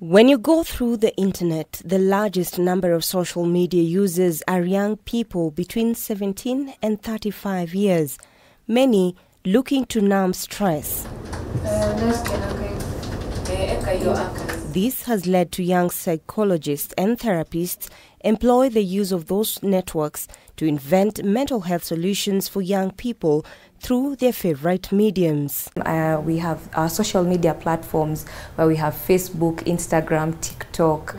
When you go through the internet, the largest number of social media users are young people between 17 and 35 years, many looking to numb stress. This has led to young psychologists and therapists employ the use of those networks to invent mental health solutions for young people through their favorite mediums. We have our social media platforms where we have Facebook, Instagram, TikTok,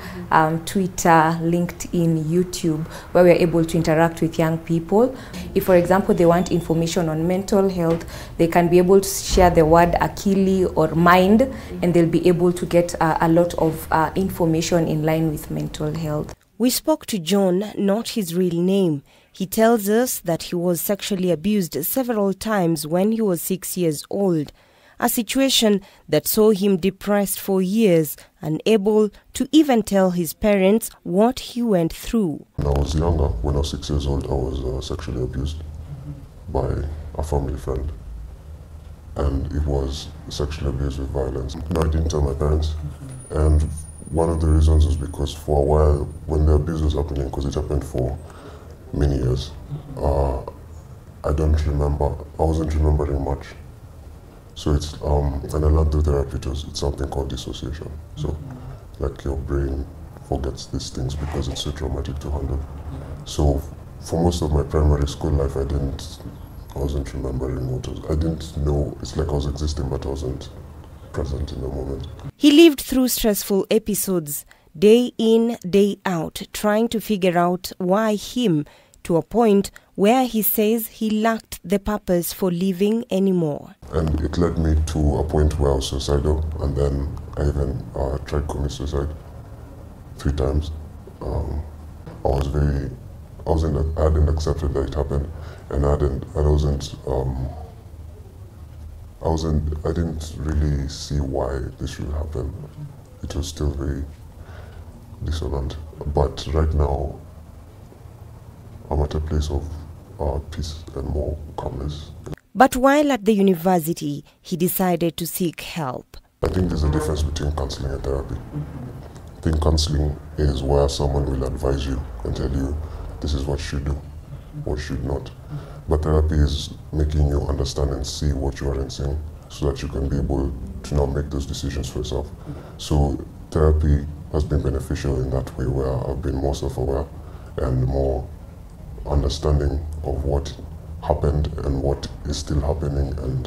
Twitter, LinkedIn, YouTube, where we are able to interact with young people. If, for example, they want information on mental health, they can be able to share the word akili or mind, and they'll be able to get a lot of information in line with mental health. We spoke to John, not his real name. He tells us that he was sexually abused several times when he was 6 years old, a situation that saw him depressed for years, unable to even tell his parents what he went through. When I was younger, when I was 6 years old, I was sexually abused by a family friend. And it was sexual abuse with violence. No, I didn't tell my parents. And one of the reasons is because for a while, when the abuse was happening, because it happened for many years, I don't remember, I wasn't remembering much. So it's, and I learned through therapy, it's something called dissociation. So like your brain forgets these things because it's so traumatic to handle. So for most of my primary school life, I wasn't remembering what was, I didn't know, it's like I was existing, but I wasn't present in the moment. He lived through stressful episodes, day in, day out, trying to figure out why him, to a point where he says he lacked the purpose for living anymore. And it led me to a point where I was suicidal, and then I even tried to commit suicide 3 times. I hadn't accepted that it happened, and I didn't really see why this should happen. It was still very dissonant. But right now, I'm at a place of peace and more calmness. But while at the university, he decided to seek help. I think there's a difference between counseling and therapy. I think counseling is where someone will advise you and tell you, this is what you should do, what you should not. But therapy is making you understand and see what you aren't seeing, so that you can be able to now make those decisions for yourself. So therapy has been beneficial in that way, where I've been more self-aware and more understanding of what happened and what is still happening, and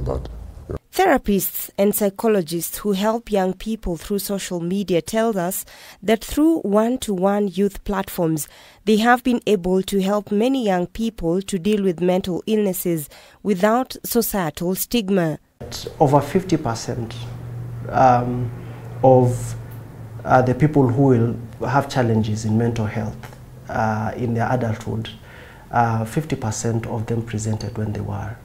that. Yeah. Therapists and psychologists who help young people through social media tell us that through one-to-one youth platforms, they have been able to help many young people to deal with mental illnesses without societal stigma. Over 50% of the people who will have challenges in mental health in their adulthood, 50% of them presented when they were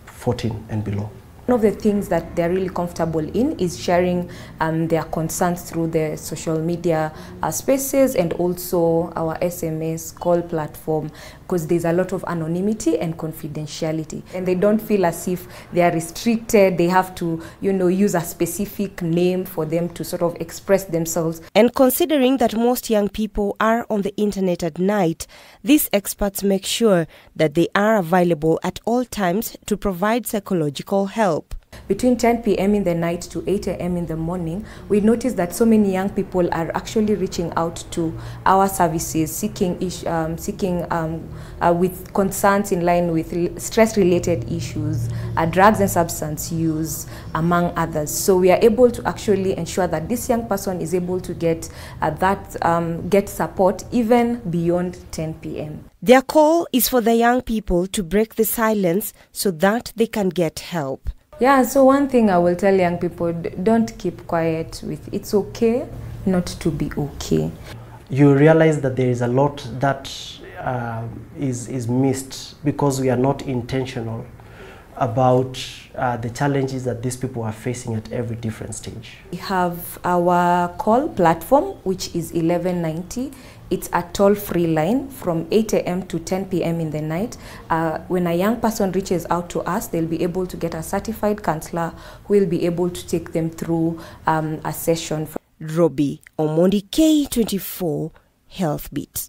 14 and below. One of the things that they're really comfortable in is sharing their concerns through the social media spaces, and also our SMS call platform, because there's a lot of anonymity and confidentiality, and they don't feel as if they are restricted. They have to, use a specific name for them to sort of express themselves. And considering that most young people are on the internet at night, these experts make sure that they are available at all times to provide psychological help. Between 10 p.m. in the night to 8 a.m. in the morning, we notice that so many young people are actually reaching out to our services, seeking with concerns in line with stress-related issues, drugs and substance use, among others. So we are able to actually ensure that this young person is able to get get support even beyond 10 p.m. Their call is for the young people to break the silence so that they can get help. Yeah, so one thing I will tell young people, don't keep quiet with it's okay not to be okay. You realize that there is a lot that is missed because we are not intentional about the challenges that these people are facing at every different stage. We have our call platform, which is 1190. It's a toll-free line from 8 a.m. to 10 p.m. in the night. When a young person reaches out to us, they'll be able to get a certified counselor who will be able to take them through a session. Robbie Omondi, K24 Health Beat.